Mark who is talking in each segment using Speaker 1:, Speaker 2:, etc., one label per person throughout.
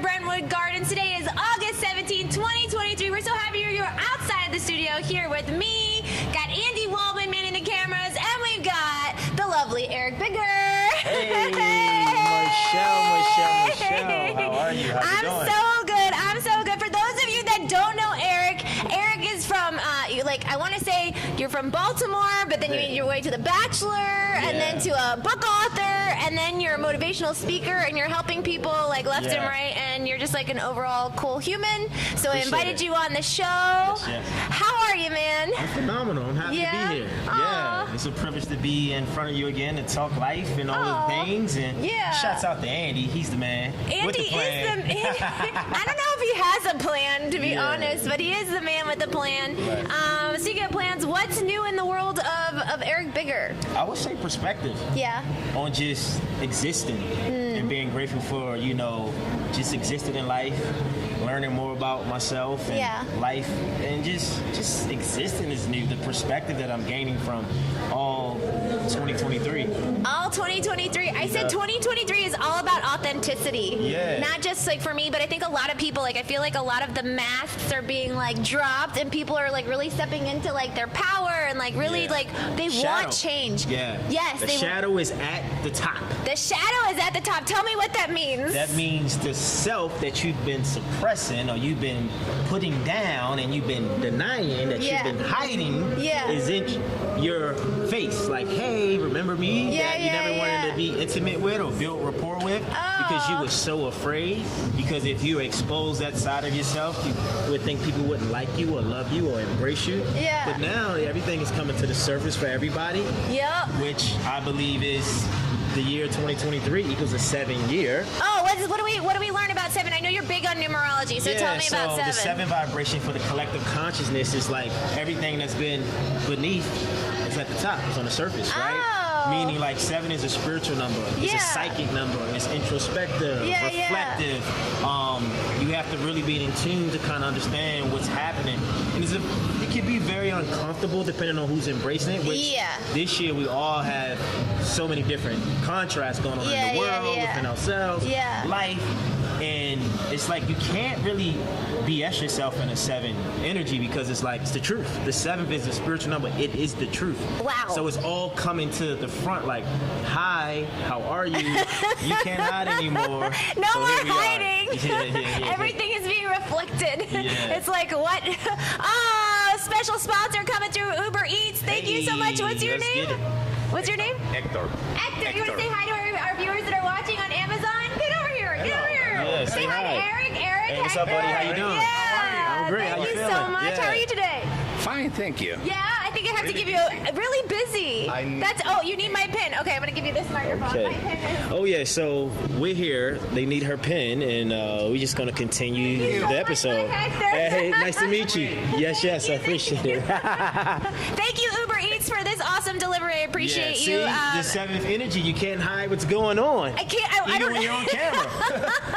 Speaker 1: Brentwood Gardens. Today is August 17, 2023. We're so happy you're outside of the studio here with me. Got Andy Waldman manning the cameras, and we've got the lovely Eric Bigger.
Speaker 2: Hey, Michelle. How are you? How's it going?
Speaker 1: I'm so good. For those of you that don't know Eric is from, I want to say you're from Baltimore, but then you made your way to The Bachelor, and then to a book author, and then you're a motivational speaker, and you're helping people like left and right, and you're just like an overall cool human. So I invited you on the show.
Speaker 2: Yes.
Speaker 1: How are you, man?
Speaker 2: I'm phenomenal. I'm happy to be here. Yeah, it's a privilege to be in front of you again and talk life and all the things. And shouts out to Andy. He's the man.
Speaker 1: Andy
Speaker 2: with the plan.
Speaker 1: is the I don't know if he has a plan, to be honest, but he is the man with the plan.
Speaker 2: Right.
Speaker 1: Speaking of plans, what's new in the world of Eric Bigger?
Speaker 2: I would say perspective.
Speaker 1: Yeah.
Speaker 2: On just existing and being grateful for, just existing in life, learning more about myself and life, and just existing is new. The perspective that I'm gaining from all 2023.
Speaker 1: All 2023. I said 2023 is all about authenticity.
Speaker 2: Yeah.
Speaker 1: Not just like for me, but I think a lot of people, I feel like a lot of the masks are being dropped, and people are really stepping into their power and really they want change.
Speaker 2: Yeah.
Speaker 1: Yes.
Speaker 2: The shadow is at the top.
Speaker 1: The shadow is at the top. Tell me what that means.
Speaker 2: That means the self that you've been suppressing or you've been putting down and you've been denying, that you've been hiding, is in your face. Like, hey, remember me? That you never wanted to be intimate with or build rapport with because you were so afraid. Because if you expose that side of yourself, you would think people wouldn't like you or love you or embrace you.
Speaker 1: Yeah.
Speaker 2: But now everything is coming to the surface for everybody.
Speaker 1: Yep.
Speaker 2: Which I believe is the year 2023 equals a 7-year.
Speaker 1: Oh, what do we learn about 7? I know you're big on numerology, so tell me about 7.
Speaker 2: The 7 vibration for the collective consciousness is like everything that's been beneath is at the top. It's on the surface, right? Meaning 7 is a spiritual number. It's a psychic number. It's introspective, reflective. You have to really be in tune to kind of understand what's happening. And it can be very uncomfortable depending on who's embracing it. Which this year we all have so many different contrasts going on in the world, within ourselves, life. And it's like you can't really BS yourself in a 7 energy because it's the truth. The 7th is a spiritual number. It is the truth.
Speaker 1: Wow.
Speaker 2: So it's all coming to the front hi, how are you? You can't hide anymore.
Speaker 1: No more hiding.
Speaker 2: Yeah.
Speaker 1: Everything is being reflected.
Speaker 2: Yeah.
Speaker 1: It's like, what? Special sponsor coming through Uber Eats. Thank you so much. What's your name? What's your name?
Speaker 3: Hector.
Speaker 1: You want to say hi to our viewers that are watching on Amazon? Get over here. Get over here.
Speaker 2: Yeah,
Speaker 1: say hi to Eric.
Speaker 2: Hey, what's up, buddy? How you doing?
Speaker 1: Yeah.
Speaker 2: I'm great.
Speaker 1: Thank
Speaker 2: How you
Speaker 1: you
Speaker 2: feeling?
Speaker 1: so much. How are you today?
Speaker 3: Fine, thank you.
Speaker 1: Yeah, I think I have to give you really busy. You need my pin. Okay, I'm gonna give you this microphone.
Speaker 2: Okay.
Speaker 1: My pin is.
Speaker 2: Oh yeah, so we're here. They need her pen, and we're just gonna continue the episode. Hey, nice to meet you. Yes, I appreciate it.
Speaker 1: Thank you, Uber Eats, for this awesome delivery. I appreciate you.
Speaker 2: The 7th energy. You can't hide what's going on.
Speaker 1: I can't. I
Speaker 2: Even
Speaker 1: don't.
Speaker 2: when you're on camera,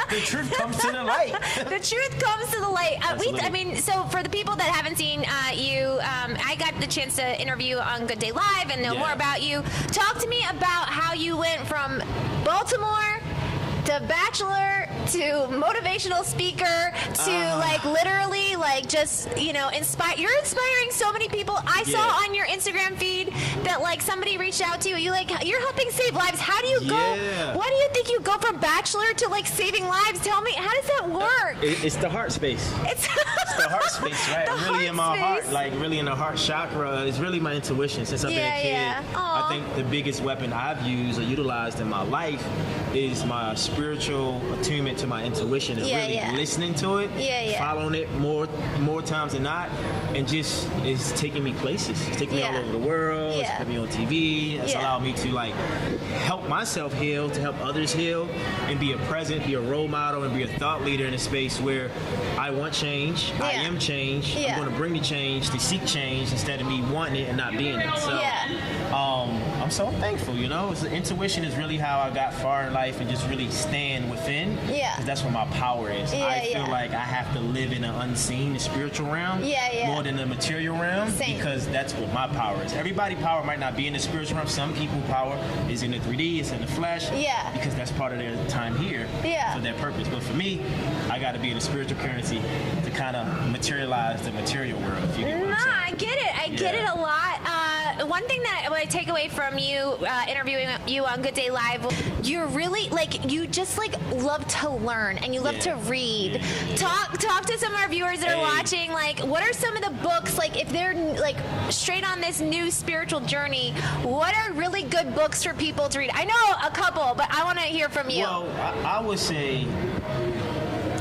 Speaker 2: the truth comes to the light.
Speaker 1: The truth comes to the light. So for the people that haven't seen you, I got the chance to interview on Good Day Live and know more about you. Talk to me about how you went from Baltimore to Bachelor to motivational speaker to literally just inspire. You're inspiring so many people. I saw on your Instagram feed that somebody reached out to you. You're helping save lives. How do you go? Why do you think you go from Bachelor to saving lives? Tell me, how does that work?
Speaker 2: It's the heart space.
Speaker 1: It's
Speaker 2: the heart space, right? Really in my heart, really in the heart chakra. It's really my intuition since I've been a kid. I think the biggest weapon I've used or utilized in my life is my spiritual attunement to my intuition and really listening to it, following it more times than not, and just it's taking me places. It's taking me all over the world. It's putting me on TV. It's allowed me to help myself heal, to help others heal, and be a present, be a role model, and be a thought leader in a space where I want change. I am change. I'm going to bring the change, to seek change instead of me wanting it and not being it. So I'm so thankful, you know. Intuition is really how I got far in life and just really stand within.
Speaker 1: Yeah.
Speaker 2: Because that's where my power is. I feel like I have to live in the unseen, the spiritual realm, more than the material realm.
Speaker 1: Same.
Speaker 2: Because that's what my power is. Everybody's power might not be in the spiritual realm. Some people's power is in the 3D, it's in the flesh.
Speaker 1: Yeah.
Speaker 2: Because that's part of their time here for their purpose. But for me, I got to be in the spiritual currency to kind of materialize the material world. If you get what I'm saying.
Speaker 1: I get it. I get it a lot. One thing that I take away from you interviewing you on Good Day Live, you're really like you just like love to learn and you love to read. Talk to some of our viewers that are watching. Like, what are some of the books? Like, if they're like straight on this new spiritual journey, what are really good books for people to read? I know a couple, but I want to hear from you.
Speaker 2: Well, I would say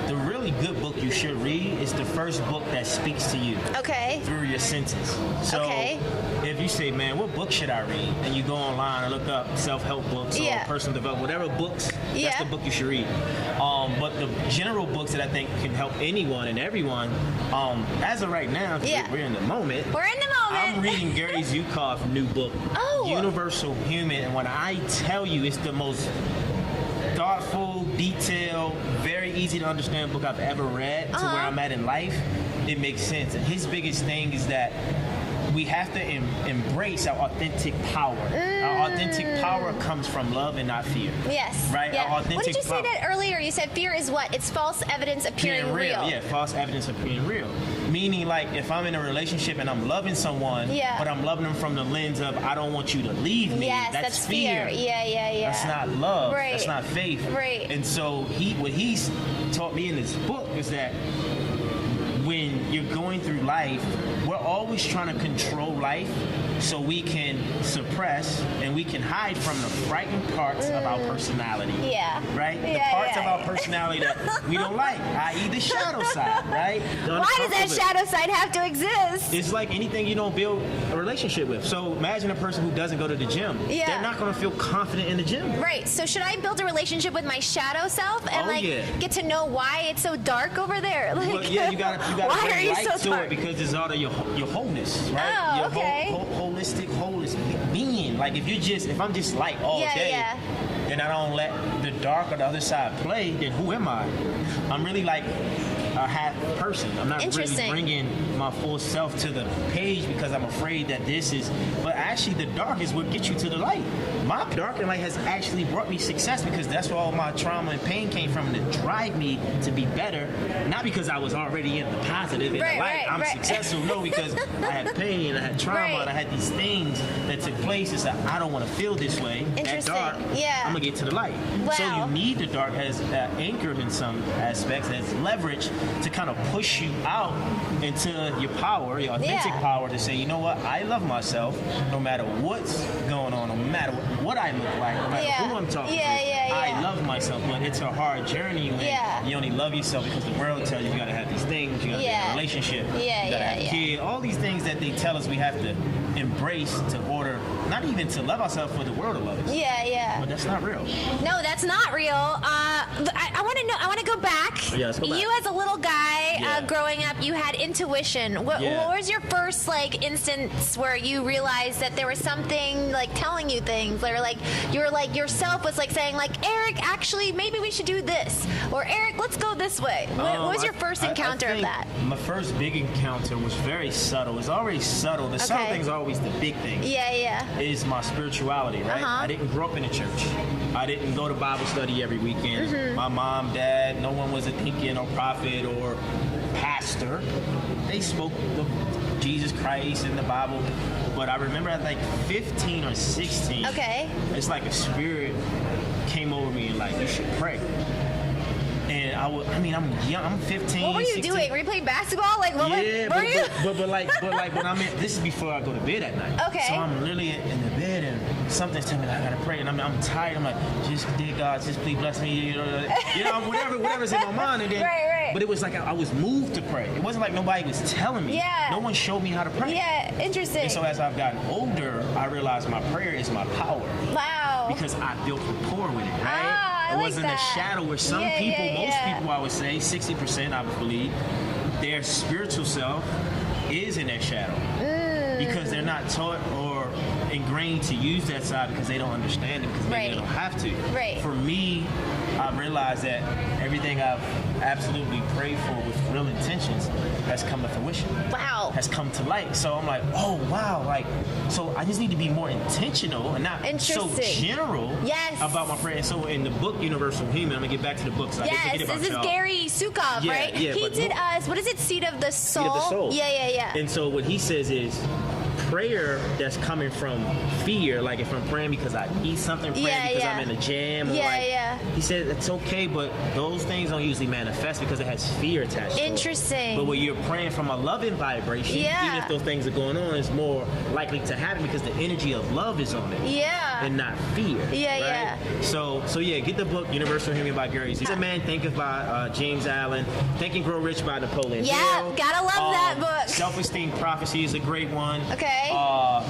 Speaker 2: the really good book you should read is the first book that speaks to you.
Speaker 1: Okay.
Speaker 2: Through your senses. So if you say, man, what book should I read? And you go online and look up self-help books or personal development, whatever books, that's the book you should read. But the general books that I think can help anyone and everyone, as of right now, we're in the moment.
Speaker 1: We're in the moment.
Speaker 2: I'm reading Gary Zukav's new book, Universal Human. And when I tell you it's the most thoughtful, detailed, very easy to understand book I've ever read to where I'm at in life, it makes sense. And his biggest thing is that we have to embrace our authentic power. Our authentic power comes from love and not fear.
Speaker 1: Yes.
Speaker 2: Right?
Speaker 1: Yeah.
Speaker 2: Our authentic
Speaker 1: what did you say
Speaker 2: power.
Speaker 1: that earlier? You said fear is what? It's false evidence appearing real.
Speaker 2: Yeah, false evidence appearing real. Meaning, like, if I'm in a relationship and I'm loving someone, but I'm loving them from the lens of, I don't want you to leave me.
Speaker 1: Yes,
Speaker 2: that's
Speaker 1: fear. Yeah.
Speaker 2: That's not love.
Speaker 1: Right.
Speaker 2: That's not faith.
Speaker 1: Right.
Speaker 2: And so what he's taught me in this book is that when you're going through life, we're always trying to control life so we can suppress and we can hide from the frightened parts of our personality.
Speaker 1: Yeah.
Speaker 2: Right? The parts of our personality that we don't like, i.e. the shadow side, right?
Speaker 1: Why does that shadow side have to exist?
Speaker 2: It's like anything you don't build a relationship with. So imagine a person who doesn't go to the gym. Yeah. They're not going to feel confident in the gym.
Speaker 1: Right. So should I build a relationship with my shadow self and get to know why it's so dark over there? Like,
Speaker 2: well, you got to bring light to it because it's all of your wholeness, right?
Speaker 1: Oh,
Speaker 2: your
Speaker 1: okay.
Speaker 2: holistic being. Like if I'm just light all day, and I don't let the dark or the other side play, then who am I? I'm really like a half person. I'm not really bringing my full self to the page because I'm afraid that this is. But actually, the dark is what gets you to the light. My dark and light has actually brought me success because that's where all my trauma and pain came from to drive me to be better. Not because I was already in the positive in the light. I'm successful. No, because I had pain, I had trauma, and I had these things that took place. It's like I don't want to feel this way. That dark. I'm gonna get to the light.
Speaker 1: Wow.
Speaker 2: So you need the dark as anchored in some aspects as leverage to kind of push you out into your power, your authentic power, to say, you know what, I love myself no matter what's going on, no matter what I look like, no matter who I'm talking to. I love myself, but it's a hard journey when you only love yourself because the world tells you gotta have these things, you gotta be in a relationship, you gotta have a kid, all these things that they tell us we have to embrace to order, not even to love ourselves, for the world to love us. But that's not real.
Speaker 1: No, that's not real. I want to know. I want to go back.
Speaker 2: Let's go back.
Speaker 1: You as a little guy growing up, you had intuition. What was your first instance where you realized that there was something telling you things, or you were yourself was saying Eric, actually maybe we should do this, or Eric, let's go this way. What was your first encounter of that?
Speaker 2: My first big encounter was very subtle. It's already subtle. The subtle thing's always the big thing. Is my spirituality, right? I didn't grow up in a church. I didn't go to Bible study every weekend. My mom, dad, no one was a deacon or prophet or pastor. They spoke of Jesus Christ and the Bible. But I remember at 15 or 16, it's like a spirit came over me and you should pray. And I'm young. I'm 15.
Speaker 1: What were you
Speaker 2: 16.
Speaker 1: doing? Were you playing basketball?
Speaker 2: But when I'm in, this is before I go to bed at night.
Speaker 1: Okay.
Speaker 2: So I'm literally in the bed and something's telling me I gotta pray, and I'm tired. I'm like, just dear God, just please bless me. Whatever's in my mind. And then, but it was I was moved to pray. It wasn't like nobody was telling me. No one showed me how to pray.
Speaker 1: Interesting.
Speaker 2: And so as I've gotten older, I realized my prayer is my power.
Speaker 1: Wow.
Speaker 2: Because I built rapport with it, right? It wasn't a shadow where some people, most people, I would say, 60%, I would believe, their spiritual self is in their shadow. Because they're not taught or ingrained to use that side because they don't understand it because maybe they don't have to.
Speaker 1: Right.
Speaker 2: For me, I realized that everything I've absolutely prayed for with real intentions has come to fruition.
Speaker 1: Wow.
Speaker 2: Has come to light. So I'm like, oh wow, like, so I just need to be more intentional and not so general about my prayer. And so in the book Universal Human, I'm gonna get back to the book. So
Speaker 1: yes, this is Gary Sukov, right?
Speaker 2: Yeah,
Speaker 1: he did what is it? Seed of the Soul.
Speaker 2: Seed of the Soul.
Speaker 1: Yeah.
Speaker 2: And so what he says is, prayer that's coming from fear, like if I'm praying because I eat something, praying because I'm in a jam, he said it's okay, but those things don't usually manifest because it has fear attached to it.
Speaker 1: Interesting.
Speaker 2: But when you're praying from a loving vibration, even if those things are going on, it's more likely to happen because the energy of love is on it. And not fear. Right? So get the book Universal Human by Gary. He's a Man Thinketh by James Allen. Think and Grow Rich by Napoleon Hill.
Speaker 1: Gotta love that book.
Speaker 2: Self-Esteem Prophecy is a great one.
Speaker 1: Okay.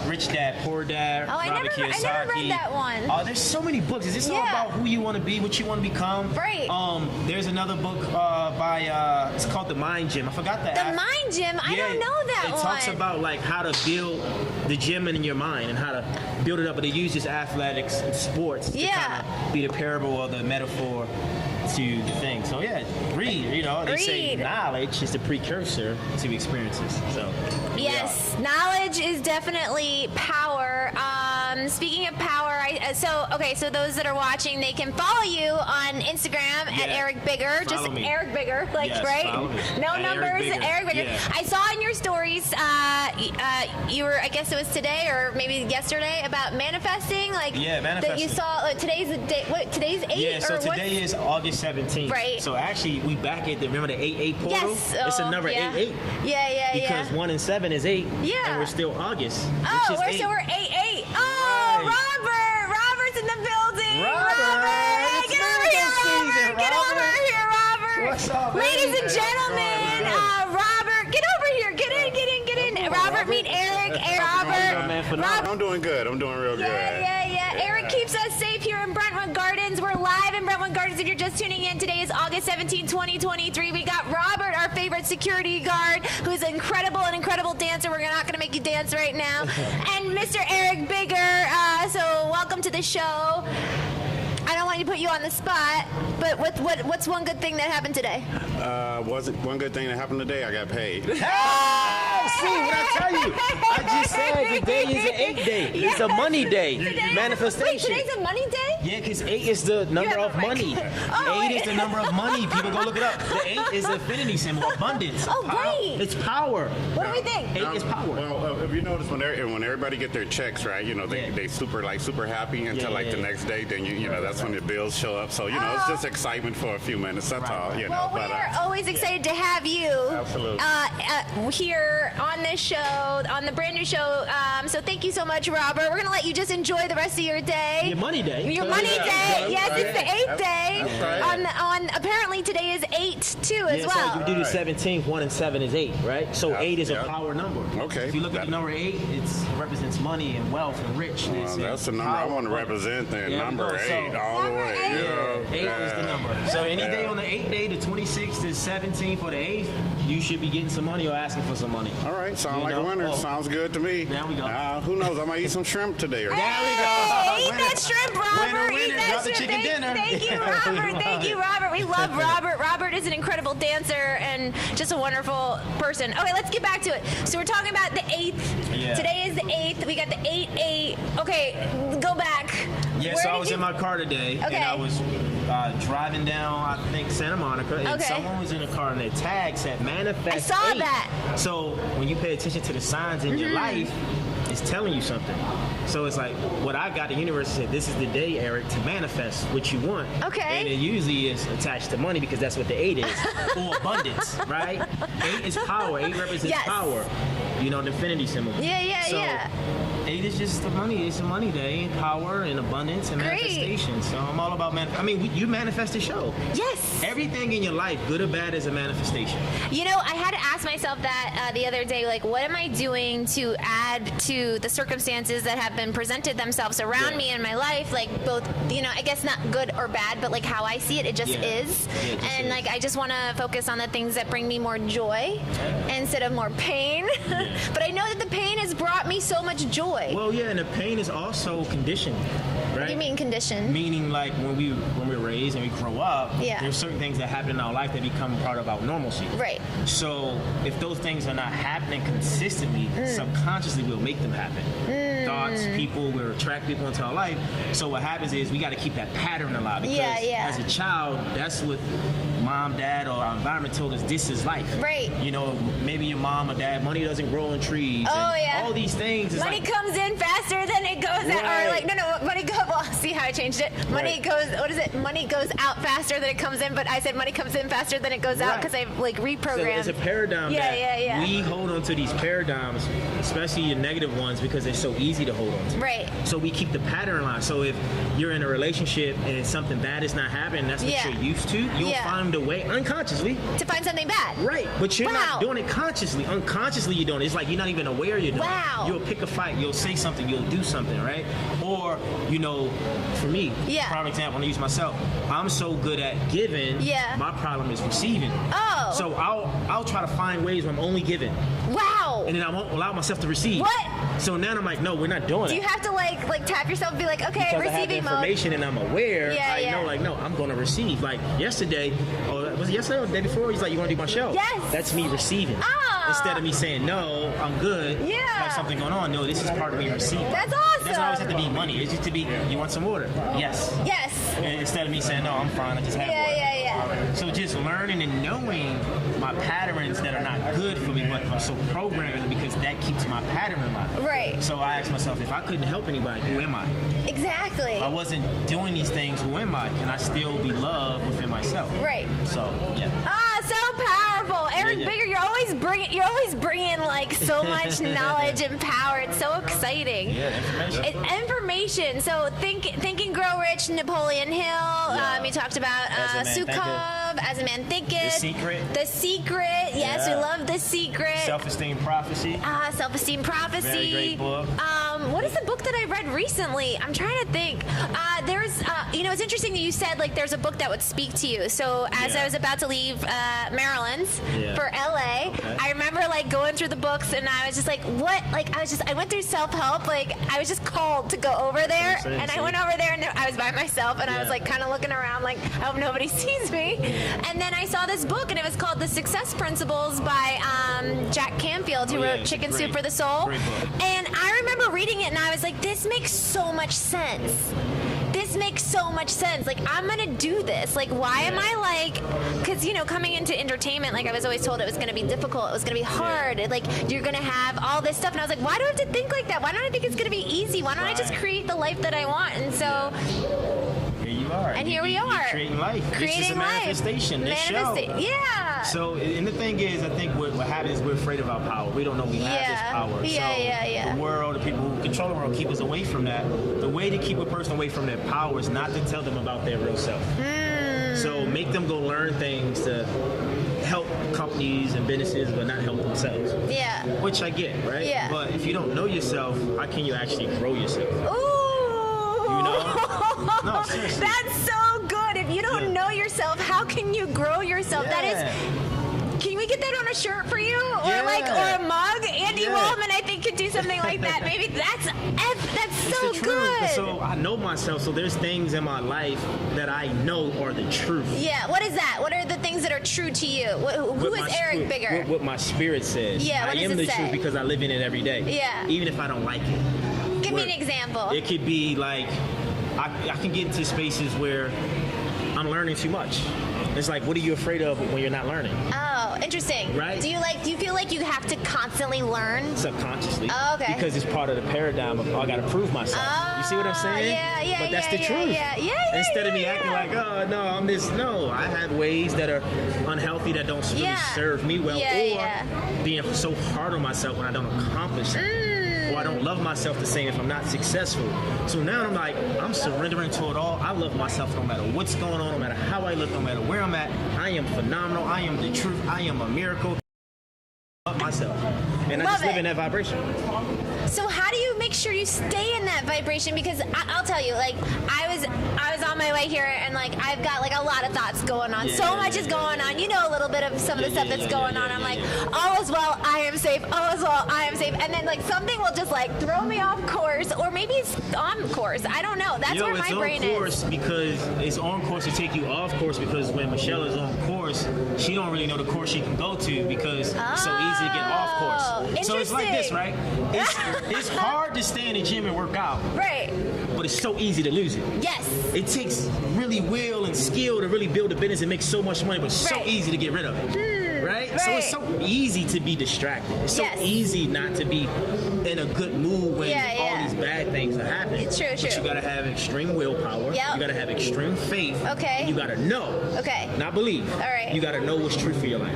Speaker 2: Rich Dad, Poor Dad.
Speaker 1: I never read that one.
Speaker 2: There's so many books. Is this all about who you want to be, what you want to become?
Speaker 1: Right.
Speaker 2: There's another book by it's called The Mind Gym. I forgot that.
Speaker 1: The Mind Gym. I don't know that one.
Speaker 2: It talks about like how to build the gym in your mind and how to build it up. But they use just athletics and sports to kind of be the parable or the metaphor to the thing. So read. They say knowledge is the precursor to experiences. So
Speaker 1: knowledge is definitely power. Speaking of power, so those that are watching, they can follow you on Instagram at Eric Bigger, just me. Eric Bigger, right? No at numbers, Eric Bigger. I saw in your stories, you were, I guess it was today or maybe yesterday, about manifesting, manifesting. That you saw. Today's the day. What? Today's 8.
Speaker 2: Yeah. So today is August 17th.
Speaker 1: Right.
Speaker 2: So actually, we back at remember the 8-8 portal.
Speaker 1: Yes.
Speaker 2: It's a number 8-8.
Speaker 1: Yeah.
Speaker 2: Because 1 and 7 is 8.
Speaker 1: Yeah.
Speaker 2: And we're still August.
Speaker 1: So we're 8-8. Oh, right. Robert's in the building.
Speaker 2: Robert.
Speaker 1: Get over here, Robert. Get over here, Robert.
Speaker 2: What's up,
Speaker 1: ladies and gentlemen? Robert, get over here. Get in. Robert, meet Eric. Robert.
Speaker 3: I'm doing good. I'm doing real good.
Speaker 1: Yeah. Eric keeps us safe here in Brentwood Gardens. We're live in Brentwood Gardens. If you're just tuning in, today is August 17, 2023. We got Robert, our favorite security guard, who's an incredible dancer. We're not going to make you dance right now. And Mr. Eric Bigger. So welcome to the show. I don't want to put you on the spot, but what's one good thing that happened today?
Speaker 3: One good thing that happened today? I got paid.
Speaker 2: See what I tell you? I just said today is an 8 day. It's a money day. Manifestation.
Speaker 1: Wait, today's a money day?
Speaker 2: Yeah, because 8 is the number of money. 8 is the number of money. People go look it up. The 8 is the infinity symbol, abundance.
Speaker 1: Great.
Speaker 2: It's power.
Speaker 1: What do we think?
Speaker 2: 8 is power.
Speaker 3: Well, if you notice when everybody get their checks, right? They super happy until the next day. Then that's when the bills show up. So it's just excitement for a few minutes. That's all.
Speaker 1: Well, we are always excited to have you.
Speaker 3: Absolutely.
Speaker 1: Here on this show, on the brand new show. So thank you so much, Robert. We're gonna let you just enjoy the rest of your day.
Speaker 2: Your money day.
Speaker 1: Your money day. Yes, it's the 8th day.
Speaker 3: That's right.
Speaker 1: On apparently today is 8 too as well.
Speaker 2: So you do the 17th. 1 and 7 is 8, right? So 8 is a power number.
Speaker 3: Okay.
Speaker 2: If you look at the number 8, it represents money and wealth and richness.
Speaker 3: Well, that's the number I want to represent. Then number 8 all the way.
Speaker 2: 8 is the number. So any day on the 8th day, the 26th to 17th or the 8th, you should be getting some money or asking for some money.
Speaker 3: All right, sounds like a winner. Sounds good to me.
Speaker 2: There we go.
Speaker 3: Who knows? I might eat some shrimp today.
Speaker 2: There we go.
Speaker 1: Eat that shrimp, Robert.
Speaker 2: Winner.
Speaker 1: Eat that
Speaker 2: Drop the
Speaker 1: shrimp.
Speaker 2: chicken dinner.
Speaker 1: Thank you, Robert. Thank you, Robert. We love Robert. Robert is an incredible dancer and just a wonderful person. Okay, let's get back to it. So we're talking about the 8th.
Speaker 2: Yeah.
Speaker 1: Today is the 8th. We got the 8-8. Okay, go back.
Speaker 2: Yeah, so I was in my car today, and I was driving down, I think, Santa Monica, and someone was in a car, and their tag said Manifest
Speaker 1: I saw
Speaker 2: 8.
Speaker 1: that.
Speaker 2: So when you pay attention to the signs in your life, it's telling you something. So it's like, what I got, the universe said, this is the day, Eric, to manifest what you want.
Speaker 1: Okay.
Speaker 2: And it usually is attached to money because that's what the 8 is, or abundance, right? 8 is power. 8 represents power. The infinity symbol.
Speaker 1: Yeah.
Speaker 2: 8 is just the money. It's a money day, and power and abundance and manifestation. So I'm all about you manifest the show.
Speaker 1: Yes.
Speaker 2: Everything in your life, good or bad, is a manifestation.
Speaker 1: I had to ask myself that the other day, like, what am I doing to add to the circumstances that have been presented themselves around me in my life? Like, both, I guess not good or bad, but like how I see it, it just is. And like, I just want to focus on the things that bring me more joy instead of more pain. But I know that the pain is brought me so much joy.
Speaker 2: Well, yeah, and the pain is also conditioned, right?
Speaker 1: What do you mean condition?
Speaker 2: Meaning, like when we're raised and we grow up,
Speaker 1: Yeah.
Speaker 2: there's certain things that happen in our life that become part of our normalcy.
Speaker 1: Right.
Speaker 2: So if those things are not happening consistently, subconsciously we'll make them happen. Thoughts, people, we'll attract people into our life. So what happens is we got to keep that pattern alive because as a child, that's what mom, dad, or our environment told us this is life.
Speaker 1: Right.
Speaker 2: You know, maybe your mom or dad, money doesn't grow on trees.
Speaker 1: Oh,
Speaker 2: and
Speaker 1: yeah.
Speaker 2: all these things. Is
Speaker 1: Money
Speaker 2: like,
Speaker 1: comes in faster than it goes out.
Speaker 2: Right.
Speaker 1: Or like, no, money goes, well, see how I changed it? Money
Speaker 2: Right.
Speaker 1: goes, what is it? Money goes out faster than it comes in, but I said money comes in faster than it goes out
Speaker 2: Right.
Speaker 1: because I've like
Speaker 2: So
Speaker 1: reprogrammed.
Speaker 2: it's a paradigm that we hold on to these paradigms, especially the negative ones, because they're so easy to hold on to.
Speaker 1: Right.
Speaker 2: So we keep the pattern line. So if you're in a relationship and something bad is not happening, that's what you're used to, you'll find a way unconsciously.
Speaker 1: To find something bad.
Speaker 2: Right. But you're
Speaker 1: Wow.
Speaker 2: not doing it consciously. Unconsciously you're doing it. It's like you're not even aware you're doing
Speaker 1: Wow.
Speaker 2: it. You'll pick a fight, you'll say something, you'll do something, right? Or, you know, for me, prime example, I'm gonna use myself. I'm so good at giving, my problem is receiving.
Speaker 1: Oh.
Speaker 2: So I'll try to find ways where I'm only giving.
Speaker 1: Wow.
Speaker 2: And then I won't allow myself to receive.
Speaker 1: What?
Speaker 2: So now I'm like, no, we're not doing it.
Speaker 1: Do you have to like tap yourself and be like, okay,
Speaker 2: because I have the
Speaker 1: receiving mode?
Speaker 2: information and I'm aware, I know, like, no, I'm going to receive. Like yesterday, or was it yesterday or the day before? He's like, you want to do my show?
Speaker 1: Yes.
Speaker 2: That's me receiving.
Speaker 1: Ah.
Speaker 2: Instead of me saying, no, I'm good.
Speaker 1: Yeah.
Speaker 2: I have something going on. No, this is part of me receiving.
Speaker 1: That's
Speaker 2: It
Speaker 1: awesome.
Speaker 2: doesn't always have to be money. It's just to be, you want some water? Yes.
Speaker 1: Yes.
Speaker 2: And instead of me saying, no, I'm fine, I just have water.
Speaker 1: Yeah.
Speaker 2: So just learning and knowing my patterns that are not good for me, but I'm so programming because that keeps my pattern alive.
Speaker 1: Right.
Speaker 2: So I ask myself, if I couldn't help anybody, who am I?
Speaker 1: Exactly.
Speaker 2: If I wasn't doing these things, who am I? Can I still be loved within myself?
Speaker 1: Right.
Speaker 2: So, yeah.
Speaker 1: Ah, so powerful, Eric Bigger. You're always bringing like so much knowledge and power. It's so exciting.
Speaker 2: Yeah, information.
Speaker 1: It's information. So Think and Grow Rich, Napoleon Hill. You talked about
Speaker 2: As a Man
Speaker 1: Sukkot, As a Man Thinketh.
Speaker 2: The Secret.
Speaker 1: The Secret. Yes, we love The Secret.
Speaker 2: Self-esteem prophecy.
Speaker 1: Self-esteem prophecy.
Speaker 2: Very great book.
Speaker 1: What is the book that I read recently? I'm trying to think. There's, it's interesting that you said like there's a book that would speak to you. So as I was about to leave Maryland for LA, I remember like going through the books and I was just like, what? Like I went through self-help. Like I was just called to go over there, and I went over there and I was by myself and I was like kind of looking around like I hope nobody sees me. And then I saw this book and it was called The Success Principles by Jack Canfield, who wrote Chicken Soup for the Soul.
Speaker 2: Great book.
Speaker 1: And I remember reading it and I was like, this makes so much sense. This makes so much sense. Like, I'm going to do this. Like, why am I like, because, coming into entertainment, like, I was always told it was going to be difficult. It was going to be hard. Like, you're going to have all this stuff. And I was like, why do I have to think like that? Why don't I think it's going to be easy? Why don't I just create the life that I want? And so...
Speaker 2: Here you are.
Speaker 1: And here we are.
Speaker 2: You're creating life. This is a manifestation. This show.
Speaker 1: Yeah.
Speaker 2: So, and the thing is, I think what happens is we're afraid of our power. We don't know we have this power.
Speaker 1: Yeah.
Speaker 2: The world, the people who control the world, keep us away from that. The way to keep a person away from their power is not to tell them about their real self. So make them go learn things to help companies and businesses, but not help themselves.
Speaker 1: Yeah.
Speaker 2: Which I get, right?
Speaker 1: Yeah.
Speaker 2: But if you don't know yourself, how can you actually grow yourself?
Speaker 1: Ooh.
Speaker 2: You know? No, seriously.
Speaker 1: That's so good. If you don't know yourself, how can you grow yourself? That is. Can we get that on a shirt for you, or or a mug? Andy Wallman, I think, could do something like that. Maybe that's so good.
Speaker 2: So I know myself. So there's things in my life that I know are the truth.
Speaker 1: Yeah. What is that? What are the things that are true to you? Who is Eric Bigger?
Speaker 2: What my spirit says.
Speaker 1: Yeah. What
Speaker 2: I
Speaker 1: does
Speaker 2: am
Speaker 1: it
Speaker 2: the
Speaker 1: say?
Speaker 2: truth because I live in it every day.
Speaker 1: Yeah.
Speaker 2: Even if I don't like it.
Speaker 1: Give me an example.
Speaker 2: It could be like I can get into spaces where I'm learning too much. It's like, what are you afraid of when you're not learning?
Speaker 1: Oh, interesting.
Speaker 2: Right?
Speaker 1: Do you feel like you have to constantly learn?
Speaker 2: Subconsciously.
Speaker 1: Oh, okay.
Speaker 2: Because it's part of the paradigm of, I got to prove myself. You see what I'm saying?
Speaker 1: Yeah.
Speaker 2: But that's the truth. Instead of me acting like, oh, no, I'm this. No, I have ways that are unhealthy that don't really serve me well. Or being so hard on myself when I don't accomplish something. Or I don't love myself the same if I'm not successful. So now I'm like, I'm surrendering to it all. I love myself no matter what's going on, no matter how I look, no matter where I'm at. I am phenomenal. I am the truth. I am a miracle. I love myself. And I just live in that vibration.
Speaker 1: So how do you make sure you stay in that vibration? Because I'll tell you, like I was on my way here, and like I've got like a lot of thoughts going on. So much is going on. You know a little bit of some of the stuff that's going on. I'm like, all is well, I am safe. All is well, I am safe. And then like something will just like throw me off course, or maybe it's on course. I don't know. That's where my brain is.
Speaker 2: It's on course because it's on course to take you off course, because when Michelle is on course, she don't really know the course she can go to because it's so easy to get off course. So it's like this, right? It's hard to stay in the gym and work out.
Speaker 1: Right.
Speaker 2: But it's so easy to lose it.
Speaker 1: Yes.
Speaker 2: It takes really will and skill to really build a business and make so much money, but it's so easy to get rid of it. Right? So it's so easy to be distracted. It's so easy not to be in a good mood when all these bad things are happening.
Speaker 1: It's true.
Speaker 2: But you gotta have extreme willpower.
Speaker 1: Yep.
Speaker 2: You gotta have extreme faith.
Speaker 1: Okay.
Speaker 2: And you gotta know.
Speaker 1: Okay.
Speaker 2: Not believe.
Speaker 1: All right.
Speaker 2: You gotta know what's true for your life.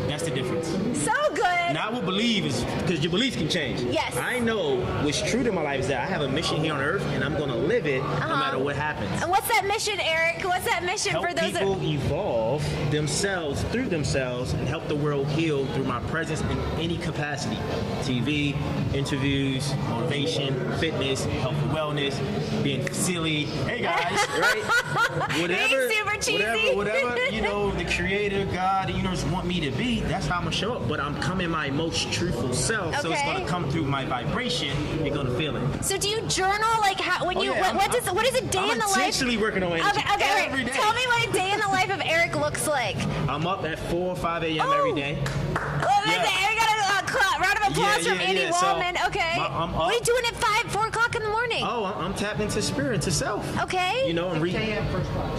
Speaker 2: That's the difference.
Speaker 1: So good.
Speaker 2: Not what believe is, because your beliefs can change.
Speaker 1: Yes.
Speaker 2: I know what's true to my life is that I have a mission here on earth, and I'm gonna live it no matter what happens.
Speaker 1: And what's that mission, Eric? What's that mission
Speaker 2: help
Speaker 1: for those
Speaker 2: people evolve themselves through themselves and help the world heal through my presence in any capacity. TV, interviews, motivation, fitness, health and wellness, being silly. Hey guys, right? Whatever,
Speaker 1: being super cheesy.
Speaker 2: whatever, you know, the creator, God, the universe want me to be, that's how I'm gonna show up. But I'm coming my most truthful self, so it's gonna come through my vibration, you're gonna feel it.
Speaker 1: So do you journal, like how, when what is a day in the life?
Speaker 2: I'm intentionally working on energy every day.
Speaker 1: Tell me what a day in the life of Eric looks like.
Speaker 2: I'm up at 4 or 5 a.m. every day.
Speaker 1: I got a round of applause from Andy Waldman.
Speaker 2: So
Speaker 1: okay.
Speaker 2: I'm up.
Speaker 1: What are you doing at 4 o'clock in the morning?
Speaker 2: Oh, I'm tapped into spirit, into self.
Speaker 1: Okay.
Speaker 2: You know, I'm reading.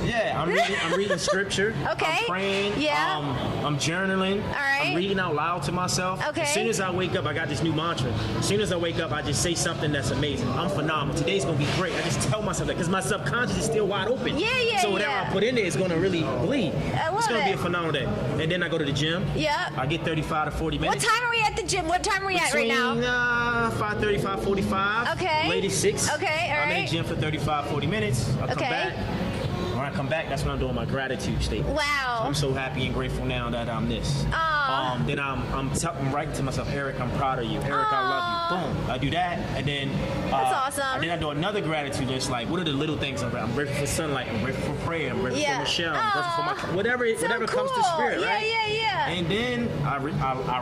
Speaker 2: Yeah, I'm reading scripture.
Speaker 1: Okay.
Speaker 2: I'm praying.
Speaker 1: Yeah.
Speaker 2: I'm journaling.
Speaker 1: All right.
Speaker 2: I'm reading out loud to myself.
Speaker 1: Okay.
Speaker 2: As soon as I wake up, I got this new mantra. As soon as I wake up, I just say something that's amazing. I'm phenomenal. Today's gonna be great. I just tell myself that because my subconscious is still wide open.
Speaker 1: Yeah.
Speaker 2: So whatever I put in there is gonna really bleed.
Speaker 1: I love
Speaker 2: It's gonna
Speaker 1: it.
Speaker 2: be a phenomenal day. And then I go to the gym.
Speaker 1: Yeah.
Speaker 2: I get 35 to 40 minutes.
Speaker 1: What time are we at the gym? What time are we at right now?
Speaker 2: 5:30, 5:45.
Speaker 1: Okay.
Speaker 2: Latest 6.
Speaker 1: Okay, all
Speaker 2: I'm in
Speaker 1: right.
Speaker 2: the gym for 35, 40 minutes. I come
Speaker 1: Okay.
Speaker 2: back. When I come back, that's when I'm doing my gratitude statement.
Speaker 1: Wow.
Speaker 2: I'm so happy and grateful now that I'm this.
Speaker 1: Aw.
Speaker 2: Then I'm writing to myself, Eric, I'm proud of you. Eric, I love you. Boom. I do that, and then
Speaker 1: That's awesome.
Speaker 2: And then I do another gratitude list, like what are the little things I'm grateful? I'm grateful for sunlight. I'm grateful for prayer. I'm grateful for Michelle. I'm grateful for my whatever comes to spirit, right?
Speaker 1: Yeah.
Speaker 2: And then I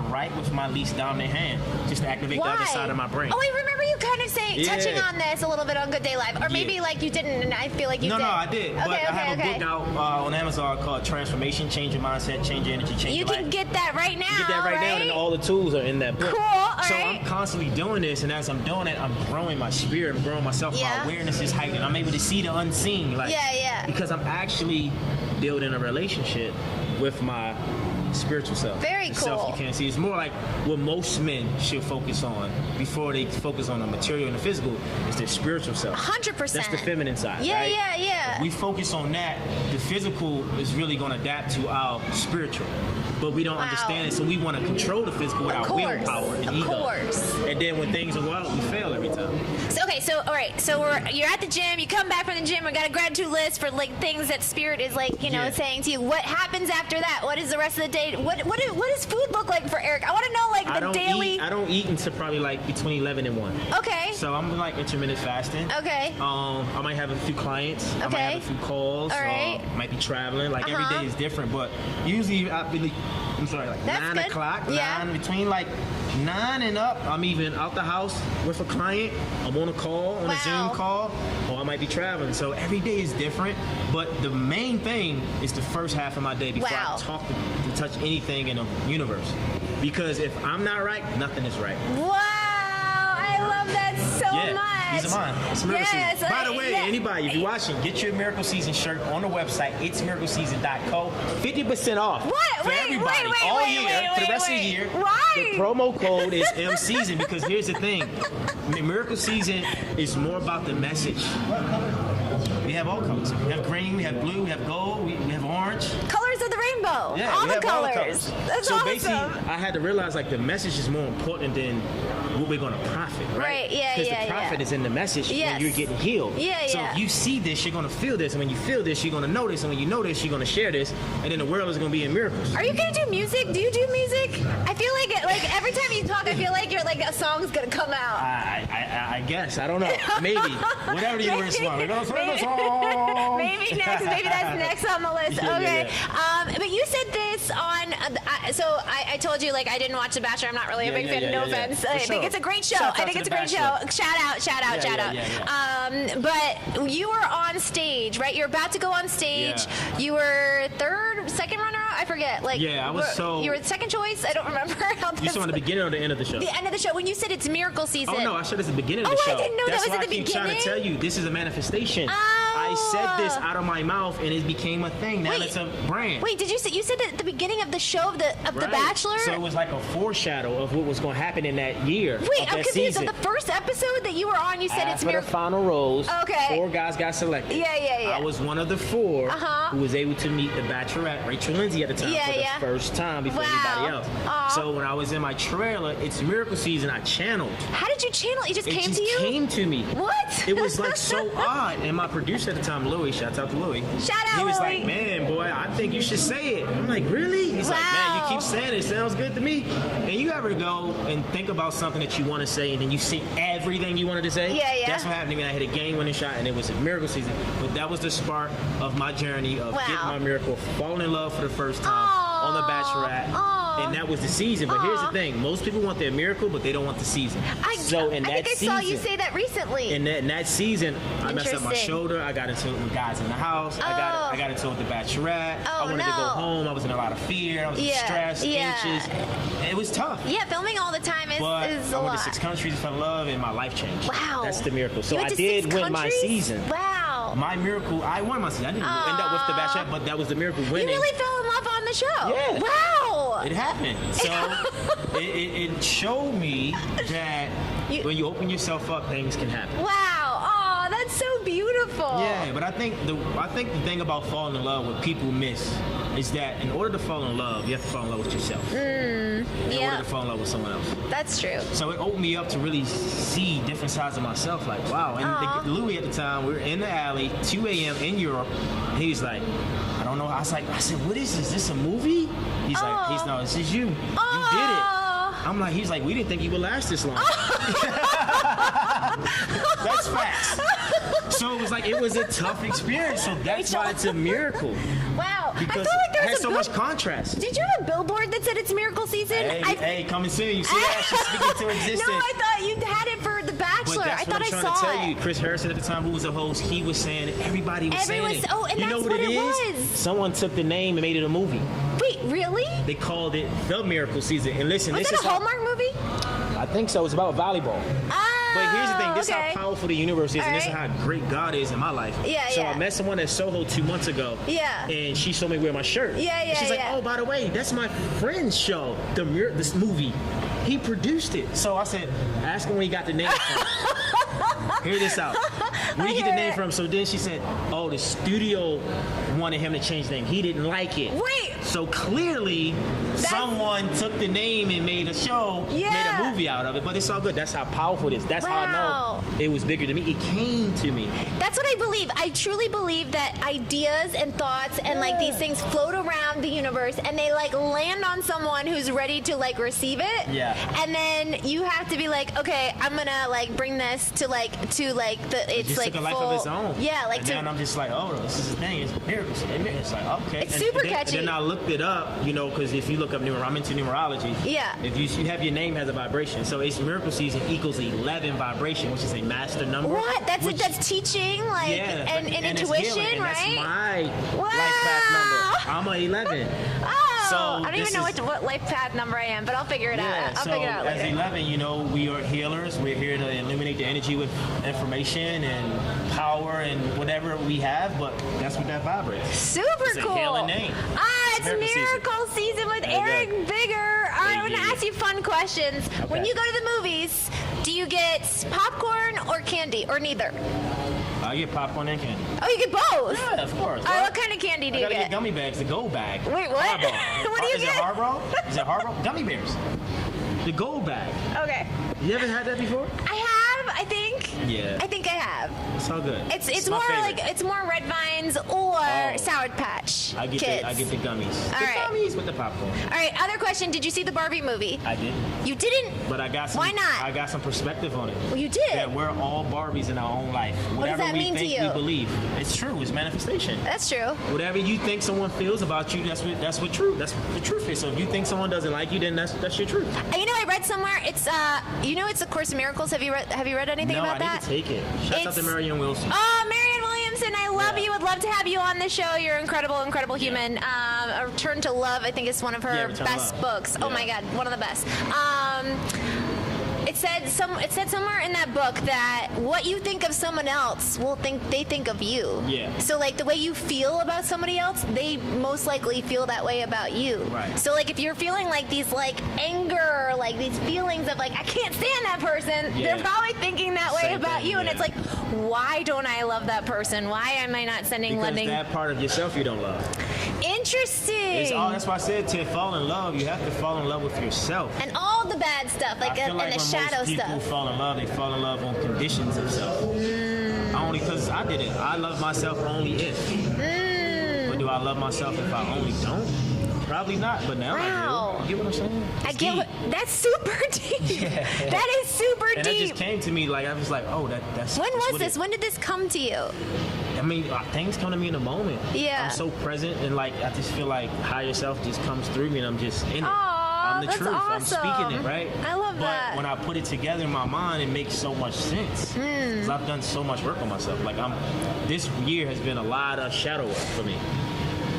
Speaker 2: write with my least dominant hand, just to activate the other side of my brain.
Speaker 1: Oh, I remember you kind of saying, touching on this a little bit on Good Day Live, or maybe like you didn't, and I feel like you did.
Speaker 2: No, I did. But I have a book out on Amazon called Transformation: Change Your Mindset, Change Your Energy, Change Your Life.
Speaker 1: You can get that right now.
Speaker 2: You get that right now, and all the tools are in that book.
Speaker 1: Cool. All
Speaker 2: so
Speaker 1: right.
Speaker 2: I'm constantly doing this, and as I'm doing it, I'm growing my spirit, I'm growing myself.
Speaker 1: Yeah.
Speaker 2: My awareness is heightened. I'm able to see the unseen. Like,
Speaker 1: Yeah.
Speaker 2: Because I'm actually building a relationship with my spiritual self.
Speaker 1: Very
Speaker 2: the
Speaker 1: cool.
Speaker 2: Self you can't see. It's more like what most men should focus on before they focus on the material and the physical. Is their spiritual self.
Speaker 1: 100%.
Speaker 2: That's the feminine side.
Speaker 1: Yeah,
Speaker 2: right?
Speaker 1: yeah.
Speaker 2: If we focus on that, the physical is really going to adapt to our spiritual. But we don't understand it, so we want to control the physical with our willpower and ego. Of course. And then when things go out, we fail every time.
Speaker 1: So all right. So you're at the gym. You come back from the gym. We got a gratitude list for like things that spirit is like, saying to you. What happens after that? What is the rest of the day? What does food look like for Eric? I want to know like the daily.
Speaker 2: I don't eat until probably like between 11 and 1.
Speaker 1: Okay.
Speaker 2: So I'm like intermittent fasting.
Speaker 1: Okay.
Speaker 2: I might have a few clients.
Speaker 1: Okay.
Speaker 2: I might have a few calls.
Speaker 1: All right.
Speaker 2: Might be traveling. Like every day is different, but usually like
Speaker 1: That's
Speaker 2: 9
Speaker 1: good.
Speaker 2: o'clock.
Speaker 1: Yeah.
Speaker 2: Between like 9 and up, I'm even out the house with a client. I'm on a call, on a Zoom call, or I might be traveling. So every day is different, but the main thing is the first half of my day before I talk to touch anything in the universe. Because if I'm not right, nothing is right.
Speaker 1: Wow, I love that so much.
Speaker 2: These are mine. It's Miracle Season. By the way, anybody, if you're watching, get your Miracle Season shirt on the website. It's miracleseason.co. 50% off. For everybody all year, for the rest of the year. The promo code is MSeason because here's the thing. Miracle Season is more about the message. We have all colors. We have green, we have blue, we have gold, we have orange.
Speaker 1: Colors of the rainbow.
Speaker 2: Yeah,
Speaker 1: all
Speaker 2: we
Speaker 1: the
Speaker 2: have all the
Speaker 1: colors.
Speaker 2: colors.
Speaker 1: That's
Speaker 2: so
Speaker 1: awesome.
Speaker 2: basically, I had to realize like the message is more important than what we're going to profit, right?
Speaker 1: Right, yeah,
Speaker 2: Because
Speaker 1: yeah,
Speaker 2: the profit
Speaker 1: yeah.
Speaker 2: is in the message
Speaker 1: Yes.
Speaker 2: when you're getting healed.
Speaker 1: Yeah,
Speaker 2: so
Speaker 1: yeah.
Speaker 2: if you see this, you're going to feel this. And when you feel this, you're going to know this. And when you know this, you're going to share this. And then the world is going to be in miracles.
Speaker 1: Are you gonna do music? Do you do music? I feel like every time you talk, I feel like you're like a song's gonna come out.
Speaker 2: I guess. I don't know. Maybe. Whatever the universe wants. We're going to sing a song.
Speaker 1: Maybe next. Maybe that's next on the list.
Speaker 2: Yeah,
Speaker 1: Okay.
Speaker 2: yeah.
Speaker 1: But you said this on. So I told you like I didn't watch The Bachelor. I'm not really a big fan. No offense. I think it's a great show.
Speaker 2: Shout out
Speaker 1: I think
Speaker 2: to
Speaker 1: it's a
Speaker 2: The
Speaker 1: great show.
Speaker 2: Bachelor.
Speaker 1: Shout out.
Speaker 2: Yeah.
Speaker 1: But you were on stage, right? You're about to go on stage.
Speaker 2: Yeah.
Speaker 1: You were second runner up. I forget. Like
Speaker 2: Yeah, I was
Speaker 1: You were the second choice. I don't remember how.
Speaker 2: You saw in the beginning or the end of the show?
Speaker 1: The end of the show when you said it's miracle season.
Speaker 2: Oh no, I said it's the beginning of
Speaker 1: Oh,
Speaker 2: the show.
Speaker 1: I didn't know
Speaker 2: That's
Speaker 1: that was
Speaker 2: why
Speaker 1: at the
Speaker 2: I keep trying to
Speaker 1: beginning?
Speaker 2: tell you this is a manifestation.
Speaker 1: Oh.
Speaker 2: I said this out of my mouth and it became a thing. Now
Speaker 1: Wait.
Speaker 2: it's a brand.
Speaker 1: Wait, did you say it at the beginning of the show of the
Speaker 2: Right.
Speaker 1: Bachelor?
Speaker 2: So it was like a foreshadow of what was going to happen in that year.
Speaker 1: Wait,
Speaker 2: of
Speaker 1: I'm
Speaker 2: that
Speaker 1: confused.
Speaker 2: season.
Speaker 1: So the first episode that you were on, you said
Speaker 2: As
Speaker 1: it's
Speaker 2: for the
Speaker 1: miracle.
Speaker 2: final rose,
Speaker 1: Okay.
Speaker 2: 4 guys got selected.
Speaker 1: Yeah.
Speaker 2: I was one of the 4
Speaker 1: Uh-huh.
Speaker 2: who was able to meet the Bachelorette, Rachel Lindsay at the time,
Speaker 1: Yeah,
Speaker 2: for the
Speaker 1: yeah.
Speaker 2: first time before
Speaker 1: Wow.
Speaker 2: anybody else.
Speaker 1: Aw.
Speaker 2: So when I was in my trailer, it's miracle season, I channeled.
Speaker 1: How did you channel? It just
Speaker 2: It
Speaker 1: came
Speaker 2: just
Speaker 1: to you?
Speaker 2: came to me.
Speaker 1: What?
Speaker 2: It was like so odd. And my producer at the time, Louis, shout out to Louis.
Speaker 1: Shout out,
Speaker 2: He was
Speaker 1: Louis.
Speaker 2: like, man, boy, I think you should say it. I'm like, really? He's like, man,
Speaker 1: Wow.
Speaker 2: you keep saying it. It sounds good to me. And you ever go and think about something that you want to say and then you see everything you wanted to say?
Speaker 1: Yeah.
Speaker 2: That's what happened to me. I hit a game-winning shot and it was a miracle season. But that was the spark of my journey of
Speaker 1: Wow.
Speaker 2: getting my miracle, falling in love for the first time on The Bachelorette.
Speaker 1: Aw.
Speaker 2: And that was the season. But here's
Speaker 1: Aw.
Speaker 2: the thing. Most people want their miracle, but they don't want the season.
Speaker 1: I think I saw you say that recently.
Speaker 2: In that season, I messed up my
Speaker 1: Interesting.
Speaker 2: shoulder. I got into it with guys in the house. I got into it with the Bachelorette.
Speaker 1: Oh,
Speaker 2: I wanted to go home. I was in a lot of fear. I was stressed, anxious. It was tough.
Speaker 1: Yeah, filming all the time is
Speaker 2: But
Speaker 1: a
Speaker 2: I went
Speaker 1: lot.
Speaker 2: to 6 countries, fell in love, and my life changed.
Speaker 1: Wow.
Speaker 2: That's the miracle. So
Speaker 1: You
Speaker 2: I
Speaker 1: went to
Speaker 2: did
Speaker 1: 6
Speaker 2: win my
Speaker 1: countries?
Speaker 2: season.
Speaker 1: Wow.
Speaker 2: My miracle, I won my season. I didn't end up with the Bachelorette, but that was the miracle winning.
Speaker 1: You really fell in love on the show.
Speaker 2: Yeah.
Speaker 1: Wow.
Speaker 2: It happened. So it showed me that when you open yourself up, things can happen.
Speaker 1: Wow. Oh, that's so beautiful.
Speaker 2: Yeah, but I think the thing about falling in love, what people miss, is that in order to fall in love, you have to fall in love with yourself. In order to fall in love with someone else.
Speaker 1: That's true.
Speaker 2: So it opened me up to really see different sides of myself. Like, wow. And Louis at the time, we were in the alley, 2 a.m. in Europe. And he was like, I don't know. I said, what is this? Is this a movie? He's like, no, this is you. You did it. I'm like, he's like, we didn't think you would last this long. That's facts. So it was like, it was a tough experience. So that's why it's a miracle.
Speaker 1: Wow.
Speaker 2: Because
Speaker 1: I feel like
Speaker 2: it
Speaker 1: there's
Speaker 2: has so much contrast.
Speaker 1: Did you have a billboard that said it's miracle season?
Speaker 2: Hey, coming soon. You see that? She's speaking to existence.
Speaker 1: No, I thought you had it for The Bachelor.
Speaker 2: But that's
Speaker 1: I thought
Speaker 2: what I'm
Speaker 1: I
Speaker 2: trying
Speaker 1: saw
Speaker 2: to tell
Speaker 1: it.
Speaker 2: you. Chris Harrison at the time, who was the host, he was saying it. Everybody was saying it.
Speaker 1: Oh, and
Speaker 2: you know
Speaker 1: that's
Speaker 2: what it
Speaker 1: was.
Speaker 2: is? Someone took the name and made it a movie.
Speaker 1: Wait, really?
Speaker 2: They called it The Miracle Season. And listen,
Speaker 1: Was
Speaker 2: this
Speaker 1: that
Speaker 2: is
Speaker 1: a Hallmark movie?
Speaker 2: I think so. It's about volleyball. But here's the thing. This is
Speaker 1: okay.
Speaker 2: how powerful the universe is,
Speaker 1: All
Speaker 2: and this is
Speaker 1: right.
Speaker 2: how great God is in my life.
Speaker 1: Yeah,
Speaker 2: so
Speaker 1: yeah.
Speaker 2: I met someone at Soho 2 months ago.
Speaker 1: Yeah.
Speaker 2: And she saw me wear my shirt.
Speaker 1: Yeah,
Speaker 2: And she's like,
Speaker 1: yeah.
Speaker 2: oh, by the way, that's my friend's show, this movie. He produced it. So I said, ask him where he got the name from. Hear this out. Where did you get the name from? So then she said, oh, the studio wanted him to change the name. He didn't like it.
Speaker 1: Wait.
Speaker 2: So clearly, someone took the name and made a show, made a movie out of it. But it's all good. That's how powerful it is. That's how I know it was bigger than me. It came to me.
Speaker 1: That's what I believe. I truly believe that ideas and thoughts and like these things float around the universe and they like land on someone who's ready to like receive it.
Speaker 2: Yeah.
Speaker 1: And then you have to be like, okay, I'm gonna like bring this to like the it's
Speaker 2: Just
Speaker 1: like
Speaker 2: took a life
Speaker 1: full,
Speaker 2: of its own.
Speaker 1: Yeah, like
Speaker 2: and
Speaker 1: to
Speaker 2: then I'm just like, oh, this is the thing. It's miracles. It's like, okay.
Speaker 1: It's super catchy.
Speaker 2: And then I looked it up, you know, because if you look up I'm into numerology.
Speaker 1: Yeah.
Speaker 2: If you have your name has a vibration, so it's miracle season equals 11 vibration, which is a master number.
Speaker 1: what? That's teaching, like and
Speaker 2: it's
Speaker 1: intuition,
Speaker 2: healing, and
Speaker 1: right?
Speaker 2: That's my
Speaker 1: Wow.
Speaker 2: life path number. I'm a 11.
Speaker 1: Oh,
Speaker 2: So
Speaker 1: I don't even
Speaker 2: this
Speaker 1: know
Speaker 2: is-
Speaker 1: what life path number I am, but I'll figure it out. I'll
Speaker 2: so
Speaker 1: figure it out
Speaker 2: as
Speaker 1: later.
Speaker 2: 11, you know, we are healers. We're here to illuminate the energy with information and power and whatever we have, but that's what that vibrates.
Speaker 1: Super
Speaker 2: It's a
Speaker 1: cool.
Speaker 2: healing name.
Speaker 1: It's
Speaker 2: Miracle season.
Speaker 1: Miracle Season with
Speaker 2: There you
Speaker 1: Eric
Speaker 2: go.
Speaker 1: Bigger. All right, I want to
Speaker 2: Yeah.
Speaker 1: ask you fun questions. When
Speaker 2: Okay.
Speaker 1: you go to the movies, do you get popcorn or candy or neither?
Speaker 2: I get popcorn and candy.
Speaker 1: Oh, you get both?
Speaker 2: Yeah, of course.
Speaker 1: All right, what kind of candy do
Speaker 2: I
Speaker 1: you
Speaker 2: gotta
Speaker 1: get?
Speaker 2: get gummy bags, the gold bag.
Speaker 1: Wait, what?
Speaker 2: Hardball.
Speaker 1: What do you
Speaker 2: Is
Speaker 1: get?
Speaker 2: it hardball? Is it hardball? Gummy bears. The gold bag.
Speaker 1: Okay.
Speaker 2: You ever had that before?
Speaker 1: I have, I think.
Speaker 2: Yeah.
Speaker 1: I think I have.
Speaker 2: It's all good.
Speaker 1: It's
Speaker 2: my
Speaker 1: more
Speaker 2: favorite.
Speaker 1: like, it's more Red Vines or
Speaker 2: Oh.
Speaker 1: Sour Patch
Speaker 2: I get
Speaker 1: Kids.
Speaker 2: the gummies.
Speaker 1: All
Speaker 2: The
Speaker 1: right.
Speaker 2: gummies with the popcorn.
Speaker 1: All right, other question. Did you see the Barbie movie?
Speaker 2: I did.
Speaker 1: You didn't?
Speaker 2: But I got some.
Speaker 1: Why not?
Speaker 2: I got some perspective on it.
Speaker 1: Well, you did.
Speaker 2: That we're all Barbies in our own life.
Speaker 1: What does
Speaker 2: Whatever
Speaker 1: that
Speaker 2: we
Speaker 1: mean to
Speaker 2: think
Speaker 1: you?
Speaker 2: we believe. It's true. It's manifestation.
Speaker 1: That's true.
Speaker 2: Whatever you think someone feels about you, that's what true. That's the truth is. So if you think someone doesn't like you, then that's your truth.
Speaker 1: You know, I read somewhere. It's it's A Course in Miracles. Have you read anything
Speaker 2: No,
Speaker 1: about
Speaker 2: I
Speaker 1: that?
Speaker 2: need to take it. Shout out to Marianne Wilson.
Speaker 1: Oh, Marianne Williamson, I love
Speaker 2: Yeah.
Speaker 1: you. Would love to have you on the show. You're an incredible human. A Return to Love, I think, is one of her
Speaker 2: Return to
Speaker 1: best
Speaker 2: Love.
Speaker 1: books. Oh
Speaker 2: Yeah.
Speaker 1: my God, one of the best. It said somewhere in that book that what you think of someone else they think of you.
Speaker 2: Yeah.
Speaker 1: So like the way you feel about somebody else, they most likely feel that way about you.
Speaker 2: Right.
Speaker 1: So like if you're feeling like these like anger, like these feelings of like I can't stand that person,
Speaker 2: Yeah.
Speaker 1: they're probably thinking that way
Speaker 2: Same
Speaker 1: about
Speaker 2: thing,
Speaker 1: you, and
Speaker 2: yeah.
Speaker 1: it's like, why don't I love that person? Why am I not sending
Speaker 2: Because
Speaker 1: lending?
Speaker 2: that part of yourself you don't love.
Speaker 1: Interesting.
Speaker 2: That's why I said to fall in love, you have to fall in love with yourself.
Speaker 1: And all the bad stuff, like
Speaker 2: I feel
Speaker 1: and
Speaker 2: like
Speaker 1: the
Speaker 2: when
Speaker 1: shadow
Speaker 2: most people
Speaker 1: stuff.
Speaker 2: fall in love, they fall in love on conditions of self. Only because I did it. I love myself only if. But do I love myself if I only don't? Probably not. But now
Speaker 1: Wow.
Speaker 2: I do. You get what I'm saying?
Speaker 1: I
Speaker 2: It's
Speaker 1: get
Speaker 2: deep.
Speaker 1: that's super deep.
Speaker 2: Yeah.
Speaker 1: That is super
Speaker 2: And that
Speaker 1: deep.
Speaker 2: just came to me like I was like, oh, that's.
Speaker 1: When
Speaker 2: that's
Speaker 1: was
Speaker 2: what
Speaker 1: this?
Speaker 2: it-
Speaker 1: When did this come to you?
Speaker 2: I mean, things come to me in a moment.
Speaker 1: Yeah.
Speaker 2: I'm so present and like I just feel like higher self just comes through me and I'm just in it.
Speaker 1: Aw,
Speaker 2: I'm the
Speaker 1: that's
Speaker 2: truth.
Speaker 1: awesome.
Speaker 2: I'm speaking it, right?
Speaker 1: I love
Speaker 2: but
Speaker 1: that.
Speaker 2: when I put it together in my mind, it makes so much sense. Because I've done so much work on myself. Like this year has been a lot of shadow work for me.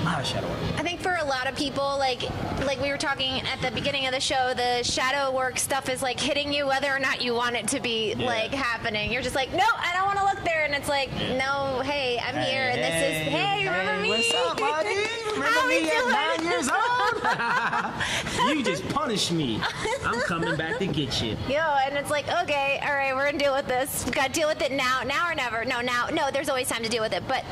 Speaker 2: A lot of shadow work.
Speaker 1: I think for a lot of people, like we were talking at the beginning of the show, the shadow work stuff is like hitting you whether or not you want it to be like happening. You're just like, no, I don't want to look there, and it's like, no, hey, I'm here, and this is, hey, remember me?
Speaker 2: What's up, buddy? Remember
Speaker 1: How we
Speaker 2: me at
Speaker 1: doing?
Speaker 2: 9 years old? You just punished me. I'm coming back to get you.
Speaker 1: Yo, and it's like, okay, all right, we're gonna deal with this. We gotta deal with it now or never. No, now, no. There's always time to deal with it. But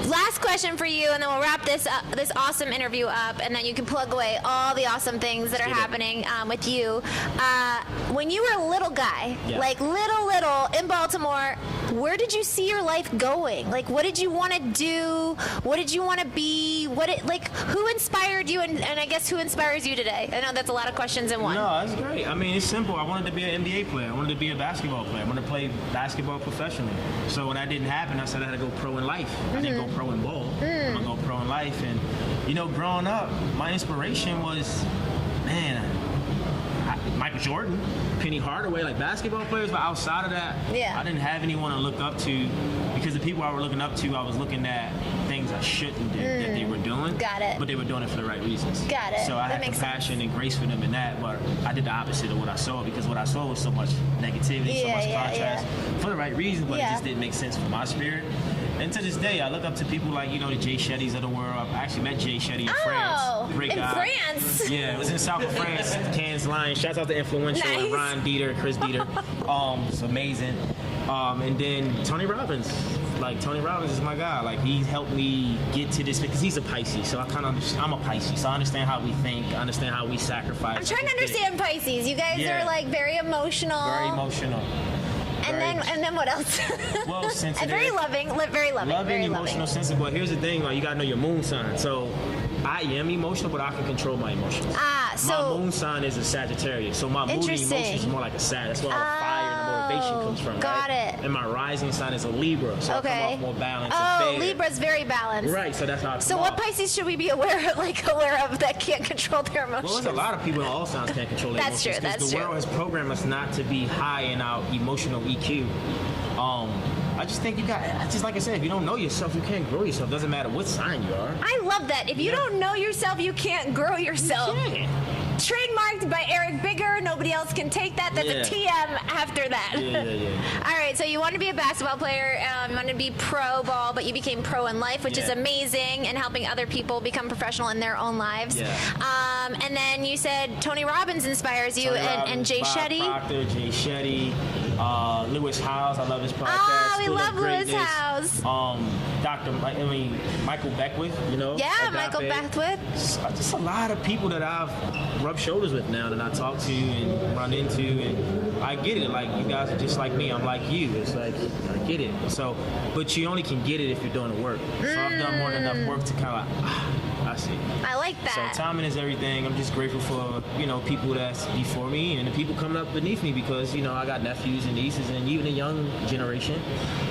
Speaker 1: last question for you, and then we'll wrap this awesome interview up, and then you can plug away all the awesome things that are
Speaker 2: Get it.
Speaker 1: happening with you. When you were a little guy,
Speaker 2: Yeah.
Speaker 1: like little in Baltimore, where did you see your life going? Like, what did you want to do? What did you want to be? Who inspired you, and I guess who inspires you today? I know that's a lot of questions in one.
Speaker 2: No, that's great. I mean, it's simple. I wanted to be an NBA player. I wanted to be a basketball player. I wanted to play basketball professionally. So when that didn't happen, I said I had to go pro in life. I didn't go pro in ball. I'm gonna go pro in life. And growing up, my inspiration was, Michael Jordan, Penny Hardaway, like basketball players. But outside of that,
Speaker 1: Yeah.
Speaker 2: I didn't have anyone to look up to because the people I were looking up to, I was looking at things I shouldn't do that they were doing.
Speaker 1: Got it.
Speaker 2: But they were doing it for the right reasons.
Speaker 1: Got it.
Speaker 2: So I
Speaker 1: That
Speaker 2: had
Speaker 1: makes
Speaker 2: compassion and grace for them in that, but I did the opposite of what I saw because what I saw was so much negativity, so
Speaker 1: Yeah,
Speaker 2: much
Speaker 1: yeah,
Speaker 2: contrast for the right reasons, but
Speaker 1: Yeah.
Speaker 2: it just didn't make sense for my spirit. And to this day, I look up to people like, the Jay Shettys of the world. I've actually met Jay Shetty in France. Great
Speaker 1: in
Speaker 2: guy.
Speaker 1: France.
Speaker 2: Yeah, it was in south of France, Cannes Lions. Shouts out to Influential and
Speaker 1: Nice.
Speaker 2: Ryan Dieter, Chris Dieter. It's amazing. And then Tony Robbins. Like, Tony Robbins is my guy. Like, he helped me get to this because he's a Pisces. So I'm a Pisces. So I understand how we think. I understand how we sacrifice.
Speaker 1: I'm trying to
Speaker 2: I just get it.
Speaker 1: understand Pisces. You guys
Speaker 2: Yeah.
Speaker 1: are like very emotional.
Speaker 2: Very emotional.
Speaker 1: And then what else?
Speaker 2: Well, sensitive.
Speaker 1: And very loving. Very loving.
Speaker 2: Loving,
Speaker 1: very
Speaker 2: emotional, sensitive. But here's the thing, like, you gotta know your moon sign. So I am emotional, but I can control my emotions.
Speaker 1: So
Speaker 2: my moon sign is a Sagittarius, so my mood and
Speaker 1: Interesting.
Speaker 2: emotions is more like a Sag. That's where all the fire and the motivation comes from.
Speaker 1: got
Speaker 2: right?
Speaker 1: it.
Speaker 2: And my rising sign is a Libra, so I
Speaker 1: okay.
Speaker 2: come off more balanced
Speaker 1: Oh,
Speaker 2: and fair.
Speaker 1: Libra's very balanced.
Speaker 2: Right, so that's how I come
Speaker 1: So what
Speaker 2: off.
Speaker 1: Pisces should we be aware of that can't control their emotions?
Speaker 2: Well, there's a lot of people in all signs can't control their
Speaker 1: That's
Speaker 2: emotions.
Speaker 1: true,
Speaker 2: 'cause
Speaker 1: that's
Speaker 2: the
Speaker 1: true.
Speaker 2: world has programmed us not to be high in our emotional EQ. I just think like I said, if you don't know yourself, you can't grow yourself. Doesn't matter what sign you are.
Speaker 1: I love that. If you don't know yourself, you can't grow yourself.
Speaker 2: Yeah.
Speaker 1: Trademarked by Eric Bigger. Nobody else can take that. That's a TM after that.
Speaker 2: Yeah.
Speaker 1: All right, so you want to be a basketball player, you want to be pro ball, but you became pro in life, which is
Speaker 2: Yeah.
Speaker 1: amazing, and helping other people become professional in their own lives.
Speaker 2: Yeah.
Speaker 1: And then you said Tony Robbins inspires you, and Jay
Speaker 2: Bob
Speaker 1: Shetty.
Speaker 2: Proctor, Jay Shetty, Lewis Howes. I love his podcast.
Speaker 1: Oh, we
Speaker 2: School of
Speaker 1: love Lewis
Speaker 2: Greatness.
Speaker 1: Howes.
Speaker 2: Michael Beckwith. You know.
Speaker 1: Yeah,
Speaker 2: Agape.
Speaker 1: Michael Beckwith.
Speaker 2: Just a lot of people that I've rubbed shoulders with now that I talk to and run into, and I get it. Like, you guys are just like me. I'm like you. It's like, I get it. So, but you only can get it if you're doing the work. So I've done more than enough work to kind of like, I see.
Speaker 1: I like that.
Speaker 2: So timing is everything. I'm just grateful for, people that's before me and the people coming up beneath me, because, I got nephews and nieces and even the young generation.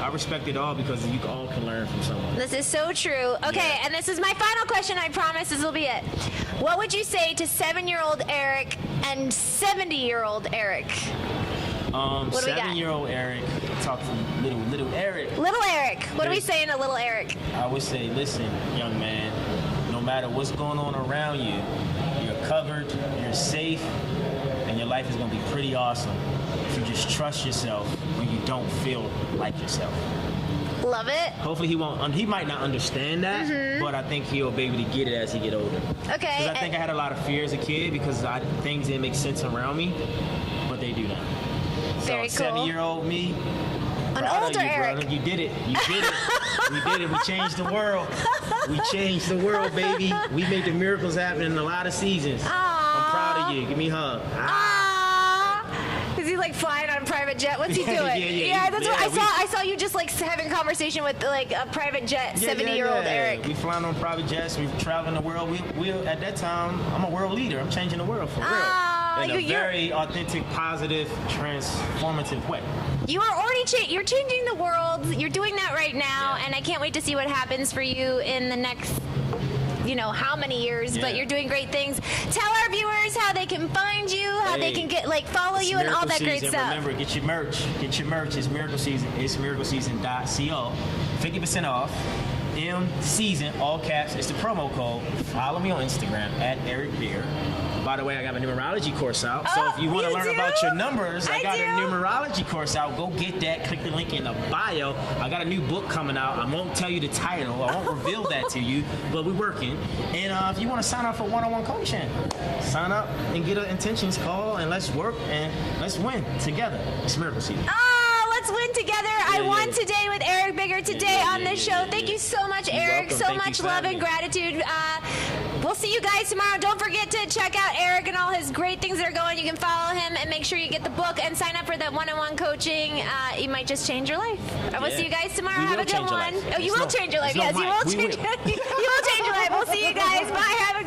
Speaker 2: I respect it all because you all can learn from someone.
Speaker 1: This is so true. Okay,
Speaker 2: Yeah.
Speaker 1: and this is my final question. I promise this will be it. What would you say to 7-year-old Eric and 70-year-old Eric? What do we got?
Speaker 2: 7-year-old Eric, talk to little Eric.
Speaker 1: Little Eric. What are we saying to little Eric?
Speaker 2: I would say, listen, young man, no matter what's going on around you, you're covered, you're safe, and your life is going to be pretty awesome if you just trust yourself when you don't feel like yourself.
Speaker 1: Love it.
Speaker 2: Hopefully he might not understand that, but I think he'll be able to get it as he get older.
Speaker 1: Okay.
Speaker 2: Because I think I had a lot of fear as a kid because things didn't make sense around me, but they do now.
Speaker 1: Very
Speaker 2: So
Speaker 1: cool.
Speaker 2: 7-year-old me,
Speaker 1: An
Speaker 2: proud of
Speaker 1: older
Speaker 2: you,
Speaker 1: Eric.
Speaker 2: brother. You did it. We did it. We changed the world. We changed the world, baby. We made the miracles happen in a lot of seasons. I'm proud of you. Give me a hug.
Speaker 1: Is he like flying on a private jet? What's he doing?
Speaker 2: Yeah,
Speaker 1: That's what I saw you just like having a conversation with like a private jet, 70-year-old Eric.
Speaker 2: We flying on private jets. We traveling the world. We at that time, I'm a world leader. I'm changing the world for real. In a very authentic, positive, transformative way.
Speaker 1: You are already you're changing the world. You're doing that right now, and I can't wait to see what happens for you in the next, how many years. But you're doing great things. Tell our viewers how they can find you, how they can follow you, and all that great stuff.
Speaker 2: Remember, get your merch. It's Miracle Season. It's miracleseason.co. 50% off. M-Season, all caps. It's the promo code. Follow me on Instagram at Eric Beer. By the way, I got a numerology course out. So if you want to learn about your numbers, I got a numerology course out. Go get that. Click the link in the bio. I got a new book coming out. I won't tell you the title. I won't reveal that to you, but we're working. And if you want to sign up for one-on-one coaching, sign up and get an intentions call, and let's work and let's win together. It's Miracle Season.
Speaker 1: Let's win together. I won today with Eric Bigger today on this show. Thank you so much, Eric. So much love and gratitude. We'll see you guys tomorrow. Don't forget to check out Eric and all his great things that are going. You can follow him and make sure you get the book and sign up for that one-on-one coaching. You might just change your life. I will see you guys tomorrow. Have a good one. Oh, you will change your life. Yes, you will change your life. We'll see you guys. Bye. Have a